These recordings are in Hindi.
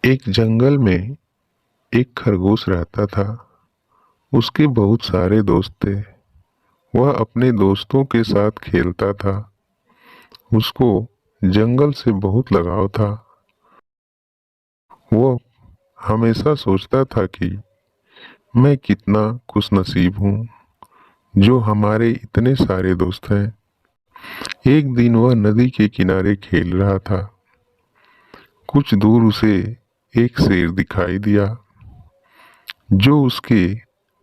एक जंगल में एक खरगोश रहता था। उसके बहुत सारे दोस्त थे। वह अपने दोस्तों के साथ खेलता था। उसको जंगल से बहुत लगाव था। वह हमेशा सोचता था कि मैं कितना खुशनसीब हूँ जो हमारे इतने सारे दोस्त हैं। एक दिन वह नदी के किनारे खेल रहा था। कुछ दूर उसे एक शेर दिखाई दिया जो उसके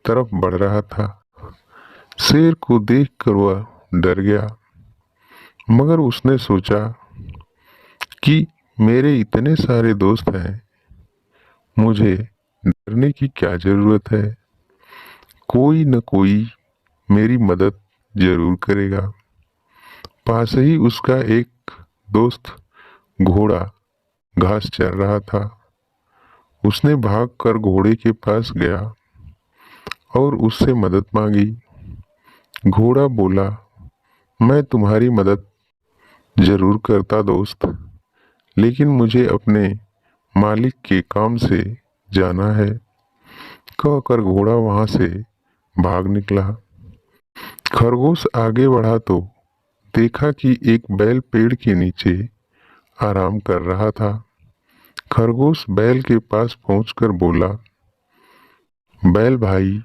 तरफ बढ़ रहा था। शेर को देखकर वह डर गया, मगर उसने सोचा कि मेरे इतने सारे दोस्त हैं, मुझे डरने की क्या जरूरत है। कोई न कोई मेरी मदद जरूर करेगा। पास ही उसका एक दोस्त घोड़ा घास चर रहा था। उसने भागकर घोड़े के पास गया और उससे मदद मांगी। घोड़ा बोला, मैं तुम्हारी मदद जरूर करता दोस्त, लेकिन मुझे अपने मालिक के काम से जाना है। कहकर घोड़ा वहां से भाग निकला। खरगोश आगे बढ़ा तो देखा कि एक बैल पेड़ के नीचे आराम कर रहा था। खरगोश बैल के पास पहुंचकर बोला, बैल भाई,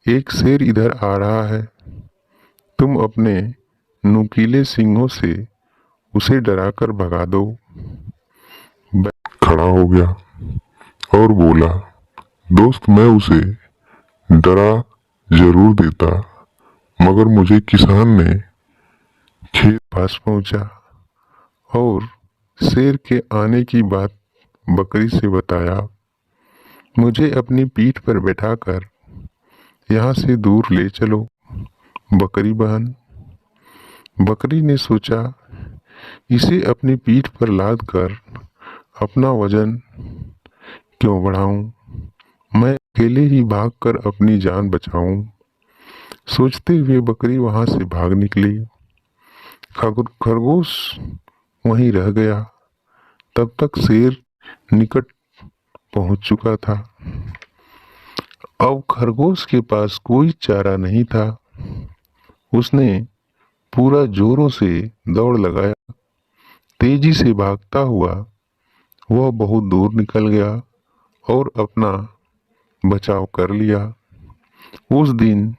एक शेर इधर आ रहा है। तुम अपने नुकीले सींगों से उसे डराकर भगा दो। बैल खड़ा हो गया और बोला, दोस्त, मैं उसे डरा जरूर देता, मगर मुझे किसान ने खेत पास पहुंचा और शेर के आने की बात बकरी से बताया। मुझे अपनी पीठ पर बैठाकर यहाँ से दूर ले चलो बकरी बहन। बकरी ने सोचा, इसे अपनी पीठ पर लाद कर अपना वजन क्यों बढ़ाऊं, मैं अकेले ही भागकर अपनी जान बचाऊं। सोचते हुए बकरी वहां से भाग निकली। खरगोश वहीं रह गया। तब तक शेर निकट पहुंच चुका था। अब खरगोश के पास कोई चारा नहीं था। उसने पूरा जोरों से दौड़ लगाया। तेजी से भागता हुआ वह बहुत दूर निकल गया और अपना बचाव कर लिया। उस दिन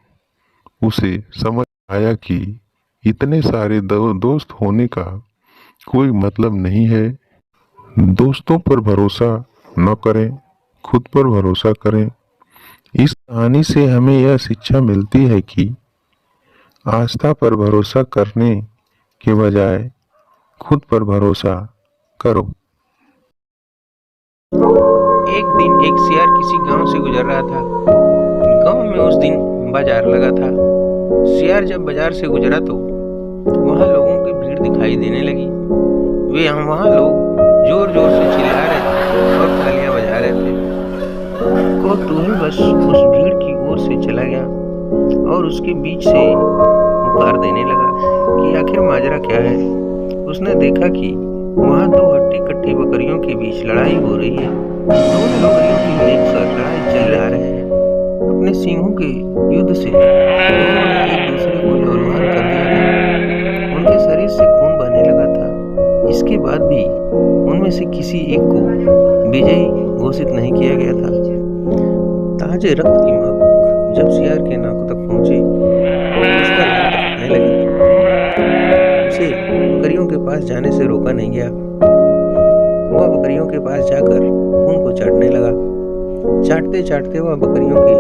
उसे समझ आया कि इतने सारे दोस्त होने का कोई मतलब नहीं है। दोस्तों पर भरोसा न करें, खुद पर भरोसा करें। इस कहानी से हमें यह शिक्षा मिलती है कि आस्था पर भरोसा करने के बजाय खुद पर भरोसा करो। एक दिन एक सियार किसी गांव से गुजर रहा था। गांव में उस दिन बाजार लगा था। सियार जब बाजार से गुजरा तो वहां लोगों की भीड़ दिखाई देने लगी। वहां लोग जोर जोर से चिल्ला रहे थे और तालियां बजा रहे थे। कौतूहल बस उस भीड़ की ओर से चला गया और उसके बीच से पुकार देने लगा कि आखिर माजरा क्या है। उसने देखा कि वहां दो हट्टी कट्टी बकरियों के बीच लड़ाई हो रही है। दोनों बकरियों की देखकर लड़ाई चल रहा रहे हैं। अपने सींगों के युद्ध से दोनों ने एक दूसरे को लहूलुहान कर दिया था। उनके शरीर से खून बहने लगा था। इसके बाद भी उनमें से किसी एक को विजयी घोषित नहीं किया गया था। ताजे रक्त की महक जब सियार के नाकों तक पहुंची तो उसका लार टपकने लगी। उसे बकरियों के पास जाने से रोका नहीं गया। वह बकरियों के पास जाकर खून को चाटने लगा। चाटते चाटते वह बकरियों के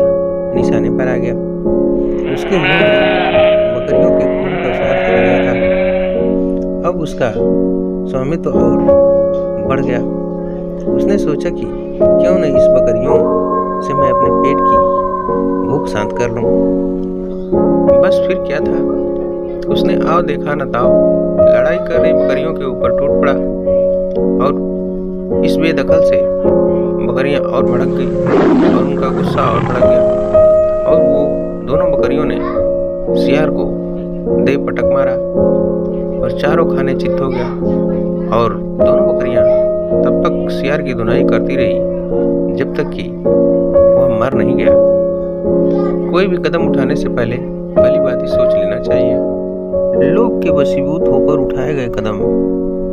निशाने पर आ गया। उसके मुंह में बकरियों के खून का स्वाद आ गया था। अब उसका स्वामित्व और बढ़ गया। उसने सोचा कि क्यों नहीं इस बकरियों से मैं अपने पेट की भूख शांत कर लूं। बस फिर क्या था, उसने आओ देखा न ताओ लड़ाई कर रही बकरियों के ऊपर टूट पड़ा और इस बेदखल से बकरियां और भड़क गई और उनका गुस्सा और भड़क गया और वो दोनों बकरियों ने सियार को दे पटक मारा और चारों खाने चित्त हो गया और दोनों बकरियां तब तक तक सियार की धुनाई करती रही जब तक कि वह मर नहीं गया। कोई भी कदम उठाने से पहले भली बात ही सोच लेना चाहिए। लोग के वशीभूत होकर उठाए गए कदम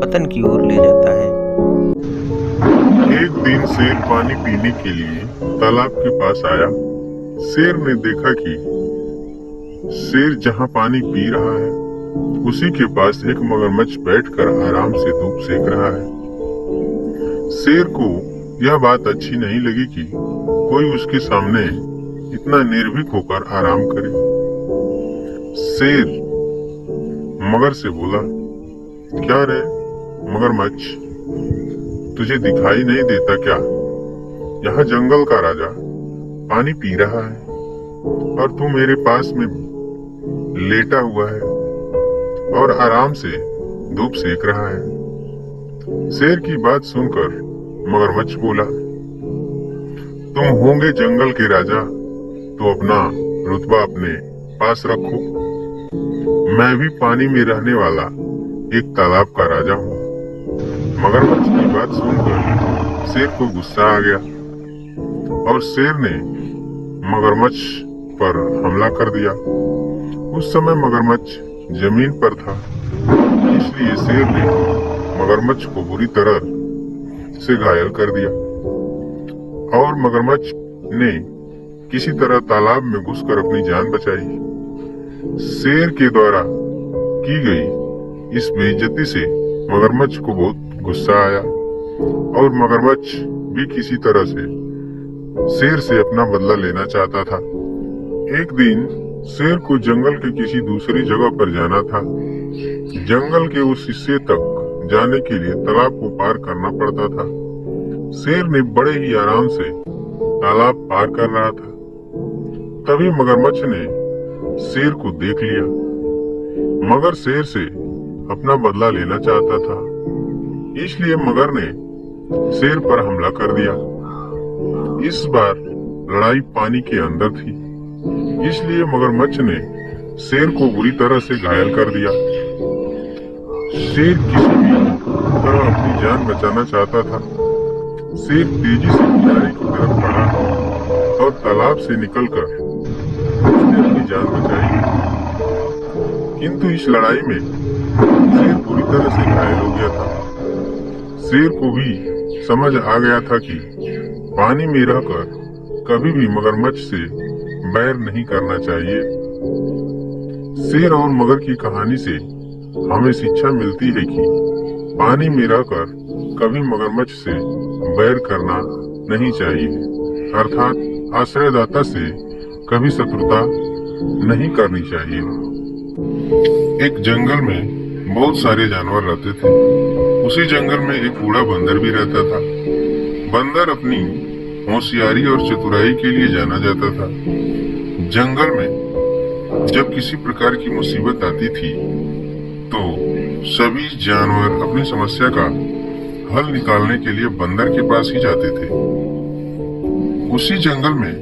पतन की ओर ले जाता है। एक दिन शेर पानी पीने के लिए तालाब के पास आया। शेर ने देखा कि शेर जहां पानी पी रहा है उसी के पास एक मगरमच्छ बैठकर आराम से धूप सेक रहा है। शेर को यह बात अच्छी नहीं लगी कि कोई उसके सामने इतना निर्भीक होकर आराम करे। शेर मगर से बोला, क्या रे मगरमच्छ, तुझे दिखाई नहीं देता क्या? यहाँ जंगल का राजा पानी पी रहा है और तू मेरे पास में लेटा हुआ है और आराम से धूप सेक रहा है। शेर की बात सुनकर मगरमच्छ बोला, तुम होंगे जंगल के राजा तो अपना रुतबा अपने पास रखो। मैं भी पानी में रहने वाला एक तालाब का राजा हूँ। मगरमच्छ की बात सुनकर शेर को गुस्सा आ गया और शेर ने मगरमच्छ पर हमला कर दिया। उस समय मगरमच्छ जमीन पर था, इसलिए शेर ने मगरमच्छ को बुरी तरह से घायल कर दिया और मगरमच्छ ने किसी तरह तालाब में घुसकर अपनी जान बचाई। शेर के द्वारा की गई इस बेइज्जती से मगरमच्छ को बहुत गुस्सा आया और मगरमच्छ भी किसी तरह से शेर से अपना बदला लेना चाहता था। एक दिन शेर को जंगल के किसी दूसरी जगह पर जाना था। जंगल के उस हिस्से तक जाने के लिए तालाब को पार करना पड़ता था। शेर ने बड़े ही आराम से तालाब पार कर रहा था। तभी मगरमच्छ ने शेर को देख लिया, मगर शेर से अपना बदला लेना चाहता था, इसलिए मगर ने शेर पर हमला कर दिया। इस बार लड़ाई पानी के अंदर थी, इसलिए मगरमच्छ ने शेर को बुरी तरह से घायल कर दिया। शेर किसी भी तरह अपनी जान बचाना चाहता था। शेर तेजी से किनारे की तरफ बढ़ा और तालाब से निकलकर उसने अपनी जान बचाई, किंतु इस लड़ाई में शेर पूरी तरह से घायल हो गया था। शेर को भी समझ आ गया था कि पानी में रहकर कभी भी मगरमच्छ से बैर नहीं करना चाहिए। शेर और मगर की कहानी से हमें शिक्षा मिलती है कि पानी में रहकर कभी मगरमच्छ से बैर करना नहीं चाहिए, अर्थात आश्रयदाता से कभी शत्रुता नहीं करनी चाहिए। एक जंगल में बहुत सारे जानवर रहते थे। उसी जंगल में एक बूढ़ा बंदर भी रहता था। बंदर अपनी होशियारी और चतुराई के लिए जाना जाता था। जंगल में जब किसी प्रकार की मुसीबत आती थी तो सभी जानवर अपनी समस्या का हल निकालने के लिए बंदर के पास ही जाते थे। उसी जंगल में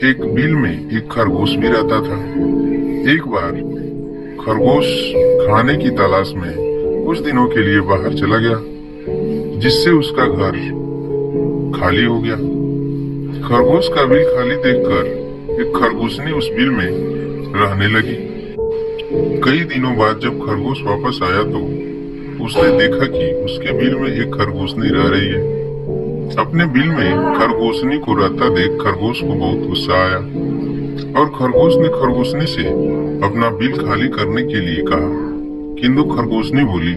एक बिल में एक खरगोश भी रहता था। एक बार खरगोश खाने की तलाश में कुछ दिनों के लिए बाहर चला गया, जिससे उसका घर खाली हो गया। खरगोश का बिल खाली देखकर एक खरगोशनी उस बिल में रहने लगी। कई दिनों बाद जब खरगोश वापस आया तो उसने देखा कि उसके बिल में एक खरगोशनी रह रही है। अपने बिल में खरगोशनी को रहता देख खरगोश को बहुत गुस्सा आया और खरगोश ने खरगोशनी से अपना बिल खाली करने के लिए कहा, किंतु खरगोशनी बोली,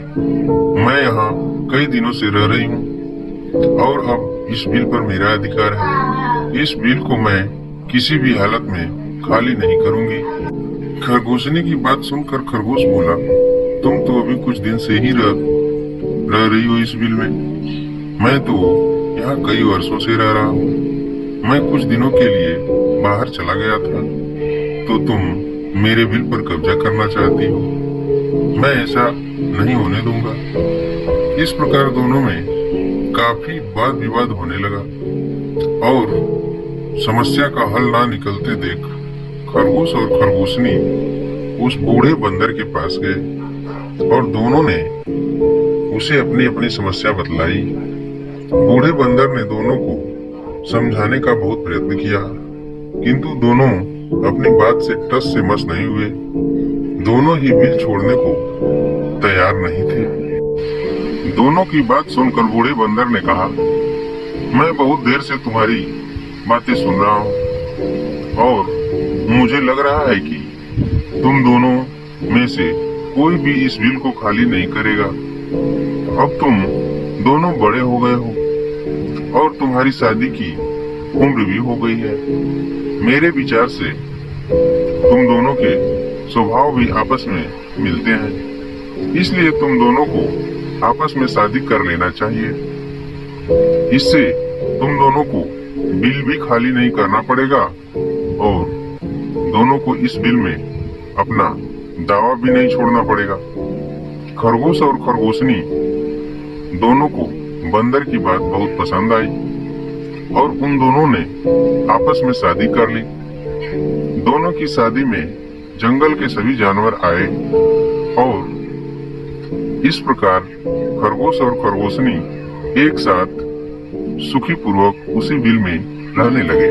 मैं यहाँ कई दिनों से रह रही हूँ और अब इस बिल पर मेरा अधिकार है। इस बिल को मैं किसी भी हालत में खाली नहीं करूंगी। खरगोशनी की बात सुनकर खरगोश बोला, तुम तो अभी कुछ दिन से ही रह रही हो इस बिल में। मैं तो यहाँ कई वर्षों से रह रहा हूँ। मैं कुछ दिनों के लिए बाहर चला गया था तो तुम मेरे बिल पर कब्जा करना चाहती हो। मैं ऐसा नहीं होने दूंगा। इस प्रकार दोनों में काफी वाद विवाद होने लगा और समस्या का हल ना निकलते देख खरगोश और खरगोशनी उस बूढ़े बंदर के पास गए और दोनों ने उसे अपनी अपनी समस्या बतलाई बूढ़े बंदर ने दोनों को समझाने का बहुत प्रयत्न किया, किंतु दोनों अपनी बात से टस से मस नहीं हुए। दोनों ही बिल छोड़ने को तैयार नहीं थे। दोनों की बात सुनकर बूढ़े बंदर ने कहा, मैं बहुत देर से तुम्हारी बातें सुन रहा हूँ और मुझे लग रहा है कि तुम दोनों में से कोई भी इस बिल को खाली नहीं करेगा। अब तुम दोनों बड़े हो गए हो और तुम्हारी शादी की उम्र भी हो गई है। मेरे विचार से तुम दोनों के स्वभाव भी आपस में मिलते हैं, इसलिए तुम दोनों को आपस में शादी कर लेना चाहिए। इससे तुम दोनों को बिल भी खाली नहीं करना पड़ेगा और दोनों को इस बिल में अपना दावा भी नहीं छोड़ना पड़ेगा। खरगोश और खरगोशनी दोनों को बंदर की बात बहुत पसंद आई और उन दोनों ने आपस में शादी कर ली। दोनों की शादी में जंगल के सभी जानवर आए और इस प्रकार खरगोश और खरगोशनी एक साथ सुखी पूर्वक उसी बिल में रहने लगे।